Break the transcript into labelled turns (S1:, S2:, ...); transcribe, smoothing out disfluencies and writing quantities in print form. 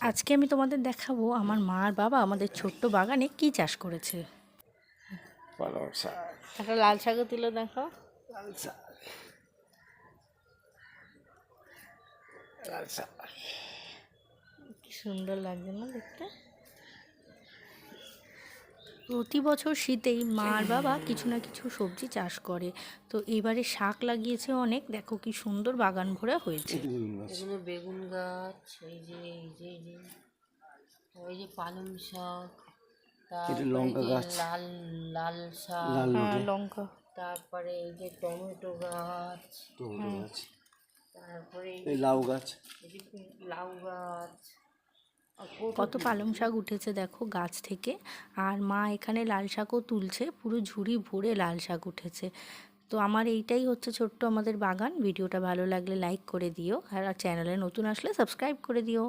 S1: আজকে আমি তোমাদের দেখাবো আমার মা আর বাবা আমাদের ছোট্ট বাগানে কি চাষ করেছে।
S2: পালং শাক,
S1: একটা লাল শাকও তুলে দেখো।
S2: লাল শাক, লাল শাক।
S1: কি সুন্দর লাগছে না দেখতে। প্রতি বছর শীতেই মা আর বাবা কিছু না কিছু সবজি চাষ করে। তো এবারে শাক লাগিয়েছে অনেক, দেখো কি সুন্দর বাগান ভরা হয়েছে।
S3: এগুলো বেগুন গাছ, এই যে পালং শাক,
S2: এটা
S3: তারপরে
S2: লঙ্কা
S3: যে
S2: গাছ,
S3: লাল লাল শাক,
S2: লাল
S1: হ্যাঁ,
S2: নোটে
S1: লঙ্কা।
S3: তারপরে এই যে টমেটো গাছ,
S2: টমেটো গাছ,
S3: তারপরে
S2: এই লাউ গাছ।
S3: এই যে লাউ গাছ। আর
S1: কত পালং শাক উঠেছে দেখো গাছ থেকে। আর মা এখানে লাল শাকও তুলছে, পুরো ঝুড়ি ভরে লাল শাক উঠেছে। তো আমার এইটাই হচ্ছে ছোট্ট আমাদের বাগান। ভিডিওটা ভালো লাগলে লাইক করে দিও, আর চ্যানেলে নতুন আসলে সাবস্ক্রাইব করে দিও।